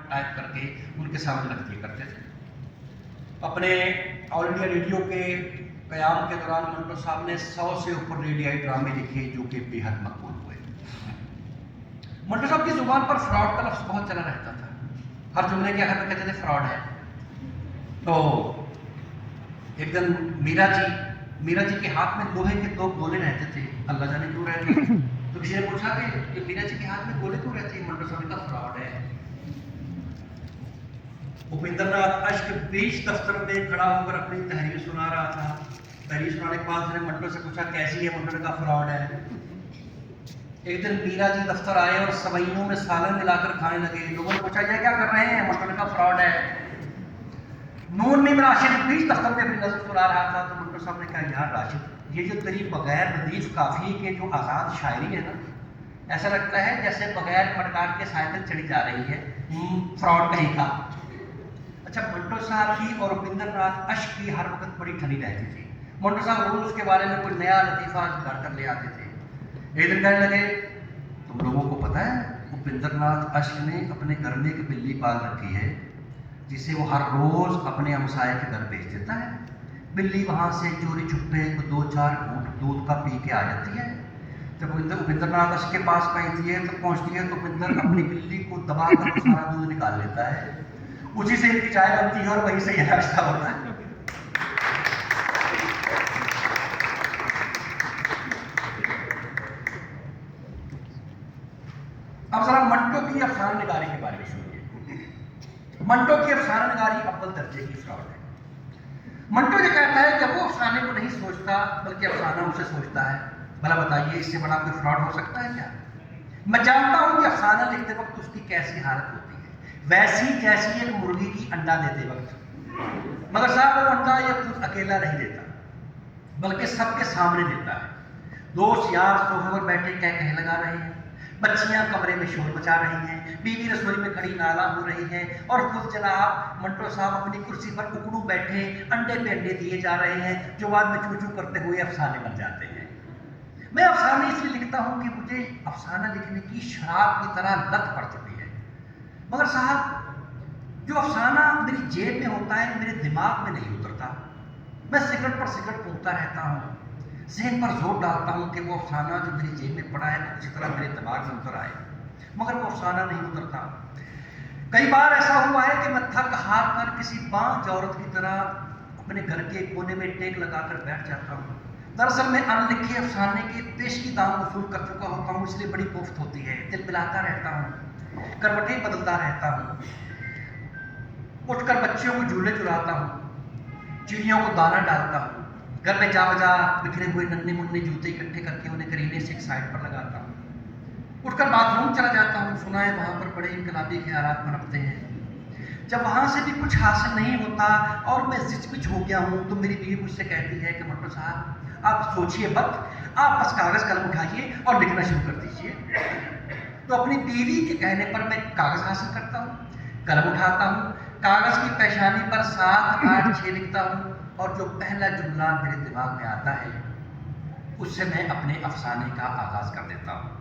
Type करके उनके सामने रख दिया करते थे। अपने ऑल इंडिया रेडियो के क़याम के दौरान मंटो साहब ने 100 से ऊपर रेडियाई ड्रामे लिखे जो कि बेहद मकबूल हुए। मंटो साहब की जुबान पर फ्रॉड का लफ्ज़ बहुत चला रहता था, हर जुमले के आखिर में कहते थे फ्रॉड है। तो एक दिन मीरा जी के हाथ में लोहे के 2 गोले रहते थे, अल्लाह जाने क्यों रहते थे। तो किसी ने पूछा कि मीरा जी के हाथ में गोले क्यों रहते हैं, मंटो साहब का फ्रॉड है। उपेंद्र नाथ अश्क बीच दफ्तर में खड़ा होकर अपनी तहरीर सुना रहा था। तहरीर सुनाने के बाद उसने मंटो से पूछा कैसी है, मंटो ने कहा फ्रॉड है। एक दिन मीरा जी दफ्तर आए और सवैयों में सालन मिलाकर खाने लगे। लोगों ने पूछा ये क्या कर रहे हैं, मंटो ने कहा फ्रॉड है। नून मीम राशिद बीच दफ्तर में अपनी नजर चुरा रहा था। तो मंटो साहब ने कहा यार राशिद, ये जो तेरी बगैर रदीफ काफी के जो आज़ाद शायरी है ना, ऐसा लगता है जैसे बगैर मडगाट के साइकिल चढ़ी जा रही है, फ्रॉड कहीं का। अच्छा, मंटो साहब की और उपेंद्र नाथ अश्क की हर वक्त बड़ी ठंडी रहती थी। मंटो साहब रोज उसके बारे में कोई नया लतीफ़ा घर कर ले आते थे। एक दिन कहने लगे तुम लोगों को पता है उपेंद्र नाथ अश्क ने अपने घर में एक बिल्ली पाल रखी है जिसे वो हर रोज अपने हमसाये के घर भेज देता है। बिल्ली वहाँ से चोरी छुपे 2-4 घूंट दूध का पी के आ जाती है। जब उपेंद्र नाथ अश्क के पास पहुँचती है तो उपेंद्र अपनी बिल्ली को दबा कर सारा दूध निकाल लेता है। उसी से इनकी चाय बनती है और वहीं से यह नाश्ता होता है। अब जरा मंटो की अफसाना निगारी के बारे में सुनिए। मंटो की अफसाना निगारी अव्वल दर्जे की फ्रॉड है। मंटो ये कहता है कि वो अफसाने को नहीं सोचता बल्कि अफसाना उसे सोचता है। भला बताइए इससे बड़ा कोई फ्रॉड हो सकता है क्या? मैं जानता हूं कि अफसाना लिखते वक्त उसकी कैसी हालत होती है, वैसी जैसी एक मुर्गी की अंडा देते वक्त। मगर साहब वो अंडा ये खुद अकेला नहीं देता बल्कि सबके सामने देता है। दोस्त यार सोफे पर बैठे कह लगा रहे हैं, बच्चियां कमरे में शोर मचा रही हैं, बीवी रसोई में खड़ी नाला हो रही है और खुद जनाब मंटो साहब अपनी कुर्सी पर उकड़ू बैठे अंडे पे अंडे दिए जा रहे हैं जो बाद में चू चू करते हुए अफसाने बन जाते हैं। मैं अफसाने इसलिए लिखता हूं कि मुझे अफसाना लिखने की शराब की तरह लत पड़ चुकी है। मगर साहब जो अफसाना मेरी जेब में होता है मेरे दिमाग में नहीं उतरता। मैं सिगरेट पर सिगरेट फूंकता रहता हूँ, ज़हन पर जोर डालता हूँ कि वो अफसाना जो मेरी जेब में पड़ा है उसी तरह मेरे दिमाग में उतर आए, मगर वो अफसाना नहीं उतरता। कई बार ऐसा हुआ है कि मैं थक हार कर किसी बांझ औरत की तरह अपने घर के कोने में टेक लगाकर बैठ जाता हूँ। दरअसल मैं अनलिखे अफसाने के पेशगी दाम वसूल कर चुका होता हूँ, इसलिए बड़ी कोफ्त होती है। दिल मिलाता रहता हूँ, करवटें बदलता रहता हूँ, उठकर बच्चियों को झूले चुराता हूँ, चिड़ियों को दाना डालता हूँ, घर में जा बजा बिखरे हुए नन्हे मुन्ने जूते इकट्ठे करके उन्हें करीने से एक साइड पर लगाता हूँ, उठकर बाथरूम चला जाता हूँ। सुना है वहाँ पर बड़े इनकलाबी ख्यालात पनपते हैं। जब वहाँ से भी कुछ हासिल नहीं होता और मैं जिचपिच हो गया हूँ तो मेरी बीवी मुझसे कहती है कि मंटो साहब आप सोचिए मत, आप बस कागज़ कलम उठाइए और लिखना शुरू कर दीजिए। तो अपनी बीवी के कहने पर मैं कागज़ हासिल करता हूँ, कलम उठाता हूँ, कागज़ की पेशानी पर 7, 8, 6 लिखता हूँ और जो पहला जुमला मेरे दिमाग में आता है उससे मैं अपने अफसाने का आगाज़ कर देता हूँ।